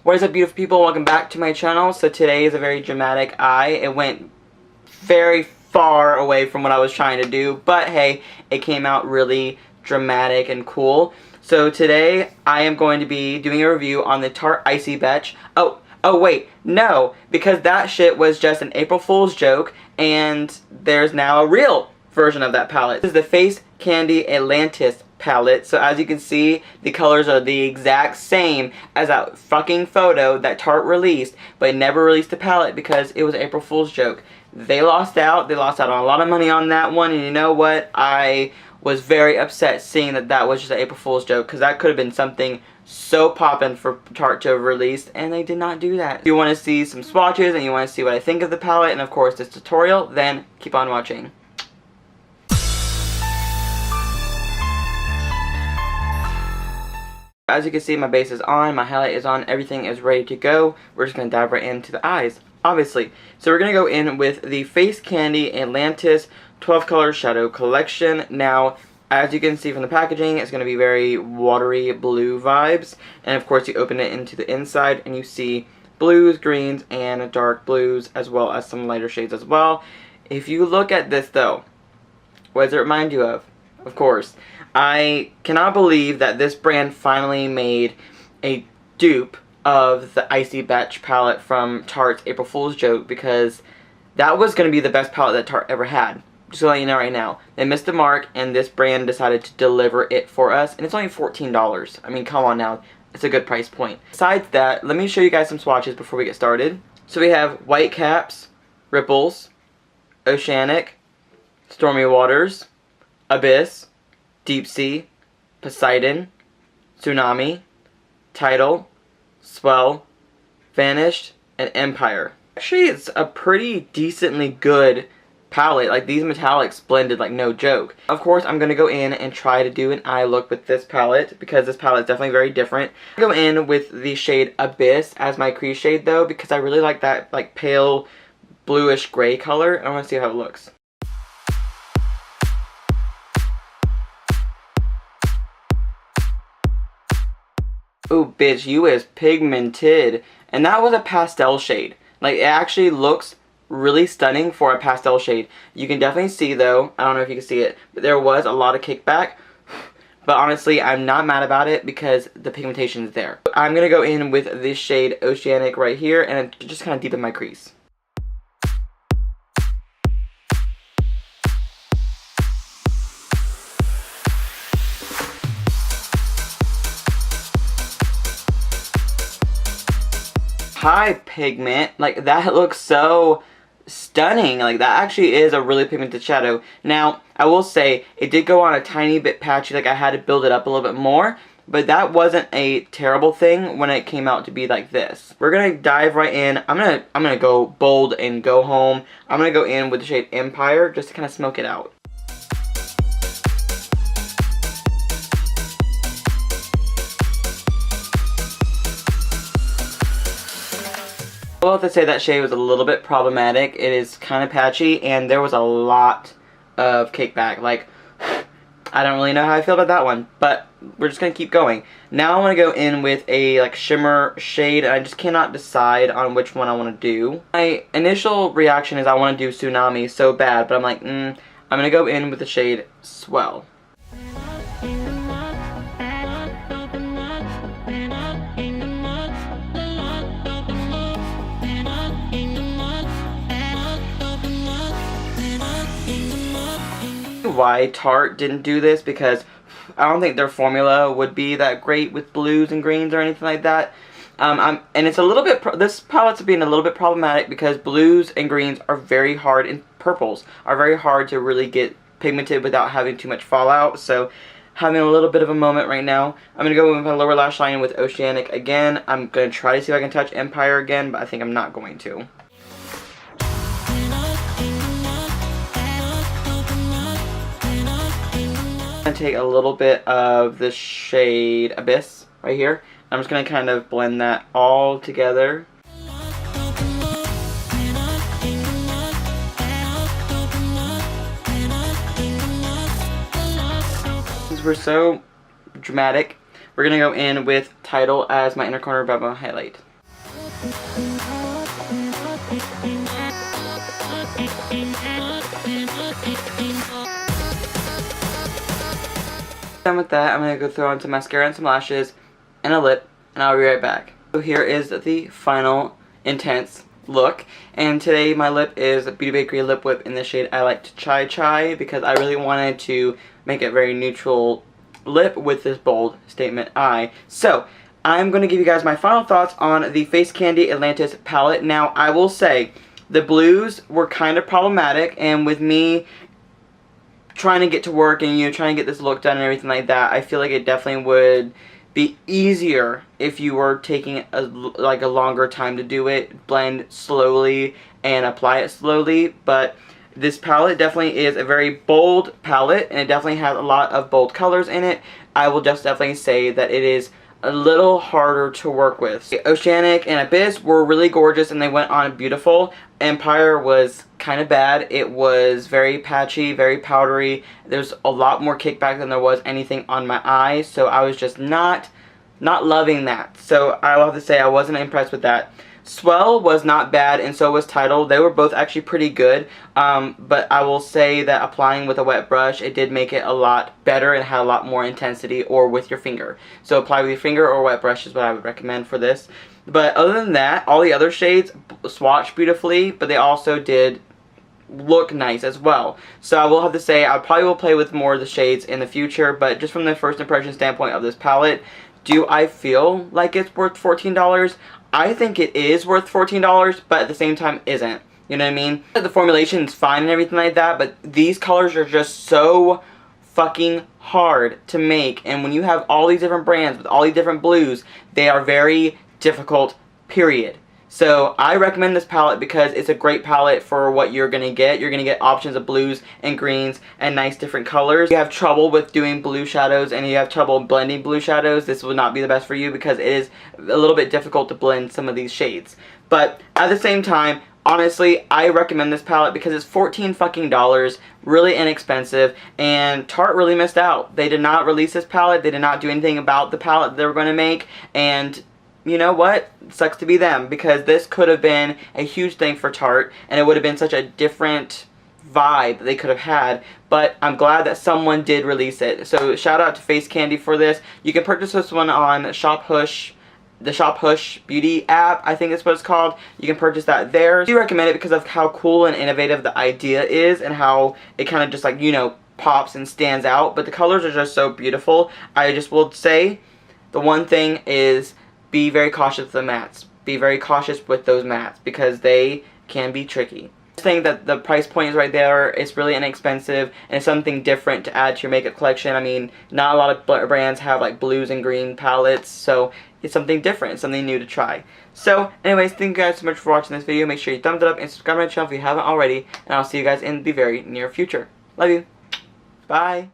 What is up, beautiful people? Welcome back to my channel. So today is a very dramatic eye. It went very far away from what I was trying to do, but hey, it came out really dramatic and cool. So today I am going to be doing a review on the TARTE Icy Betch. Oh wait, no, because that shit was just an April Fool's joke, and there's now a real version of that palette. This is the Face Candy Atlantis palette. So as you can see, the colors are the exact same as that fucking photo that Tarte released, but it never released the palette because it was an April Fool's joke. They lost out. They lost out on a lot of money on that one, and you know what? I was very upset seeing that that was just an April Fool's joke, because that could have been something so poppin' for Tarte to have released, and they did not do that. If you want to see some swatches and you want to see what I think of the palette and of course this tutorial, then keep on watching. As you can see, my base is on, my highlight is on, everything is ready to go. We're just going to dive right into the eyes, obviously. So we're going to go in with the Face Candy Atlantis 12 Color Shadow Collection. Now, as you can see from the packaging, it's going to be very watery blue vibes. And of course, you open it into the inside and you see blues, greens, and dark blues, as well as some lighter shades as well. If you look at this though, what does it remind you of? Of course, I cannot believe that this brand finally made a dupe of the Icy Betch palette from Tarte's April Fool's joke, because that was going to be the best palette that Tarte ever had. Just to let you know right now. They missed the mark, and this brand decided to deliver it for us, and it's only $14. I mean, come on now. It's a good price point. Besides that, let me show you guys some swatches before we get started. So we have White Caps, Ripples, Oceanic, Stormy Waters, Abyss, Deep Sea, Poseidon, Tsunami, Tidal, Swell, Vanished, and Empire. Actually, it's a pretty decently good palette. Like, these metallics blended like no joke. Of course, I'm going to go in and try to do an eye look with this palette, because this palette is definitely very different. I go in with the shade Abyss as my crease shade though, because I really like that like pale bluish gray color. I want to see how it looks. Oh, bitch, you is pigmented. And that was a pastel shade. Like, it actually looks really stunning for a pastel shade. You can definitely see, though, I don't know if you can see it, but there was a lot of kickback. But honestly, I'm not mad about it because the pigmentation is there. I'm going to go in with this shade Oceanic right here and just kind of deepen my crease. High pigment, like that looks so stunning. Like, that actually is a really pigmented shadow. Now, I will say it did go on a tiny bit patchy, like I had to build it up a little bit more, but that wasn't a terrible thing when it came out to be like this. We're gonna dive right in. I'm gonna go bold and go home. I'm gonna go in with the shade Empire just to kind of smoke it out. I will have to say that shade was a little bit problematic. It is kind of patchy, and there was a lot of kickback. Like, I don't really know how I feel about that one, but we're just going to keep going. Now I want to go in with a like shimmer shade, and I just cannot decide on which one I want to do. My initial reaction is I want to do Tsunami so bad, but I'm like, I'm going to go in with the shade Swell. Why Tarte didn't do this, because I don't think their formula would be that great with blues and greens or anything like that. And it's a little bit, this palette's being a little bit problematic because blues and greens are very hard, and purples are very hard to really get pigmented without having too much fallout. So having a little bit of a moment right now. I'm going to go with my lower lash line with Oceanic again. I'm going to try to see if I can touch Empire again, but I think I'm not going to. I'm going to take a little bit of the shade Abyss right here. I'm just going to kind of blend that all together. Since we're so dramatic, we're going to go in with Tidal as my inner corner above my highlight. Done with that, I'm going to go throw on some mascara and some lashes and a lip, and I'll be right back. So here is the final intense look, and today my lip is Beauty Bakery Lip Whip in the shade I Like to Chai Chai, because I really wanted to make it very neutral lip with this bold statement eye. So I'm going to give you guys my final thoughts on the Face Candy Atlantis palette. Now I will say the blues were kind of problematic, and with me trying to get to work and trying to get this look done and everything like that, I feel like it definitely would be easier if you were taking a longer time to do it, blend slowly and apply it slowly. But this palette definitely is a very bold palette, and it definitely has a lot of bold colors in it. I will just definitely say that it is a little harder to work with. Oceanic and Abyss were really gorgeous and they went on beautiful. Empire was kind of bad. It was very patchy, very powdery. There's a lot more kickback than there was anything on my eyes, so I was just not loving that. So I will have to say I wasn't impressed with that. Swell was not bad, and so was Tidal. They were both actually pretty good, but I will say that applying with a wet brush, it did make it a lot better and had a lot more intensity, or with your finger. So apply with your finger or wet brush is what I would recommend for this. But other than that, all the other shades swatched beautifully, but they also did look nice as well. So I will have to say I probably will play with more of the shades in the future, but just from the first impression standpoint of this palette, do I feel like it's worth $14? I think it is worth $14, but at the same time isn't. You know what I mean? The formulation is fine and everything like that, but these colors are just so fucking hard to make. And when you have all these different brands with all these different blues, they are very difficult, period. So I recommend this palette because it's a great palette for what you're going to get. You're going to get options of blues and greens and nice different colors. If you have trouble with doing blue shadows and you have trouble blending blue shadows, this will not be the best for you because it is a little bit difficult to blend some of these shades. But at the same time, honestly, I recommend this palette because it's $14 fucking, really inexpensive, and Tarte really missed out. They did not release this palette. They did not do anything about the palette they were going to make, and you know what? It sucks to be them, because this could have been a huge thing for Tarte, and it would have been such a different vibe they could have had. But I'm glad that someone did release it. So shout out to Face Candy for this. You can purchase this one on ShopHush, the ShopHush Beauty app, I think is what it's called. You can purchase that there. I do recommend it because of how cool and innovative the idea is, and how it kind of just like, you know, pops and stands out. But the colors are just so beautiful. I just will say the one thing is, be very cautious with the mattes. Be very cautious with those mattes because they can be tricky. Saying that the price point is right there, it's really inexpensive, and it's something different to add to your makeup collection. I mean, not a lot of brands have like blues and green palettes, so it's something different, something new to try. So, anyways, thank you guys so much for watching this video. Make sure you thumbs it up and subscribe to my channel if you haven't already, and I'll see you guys in the very near future. Love you. Bye.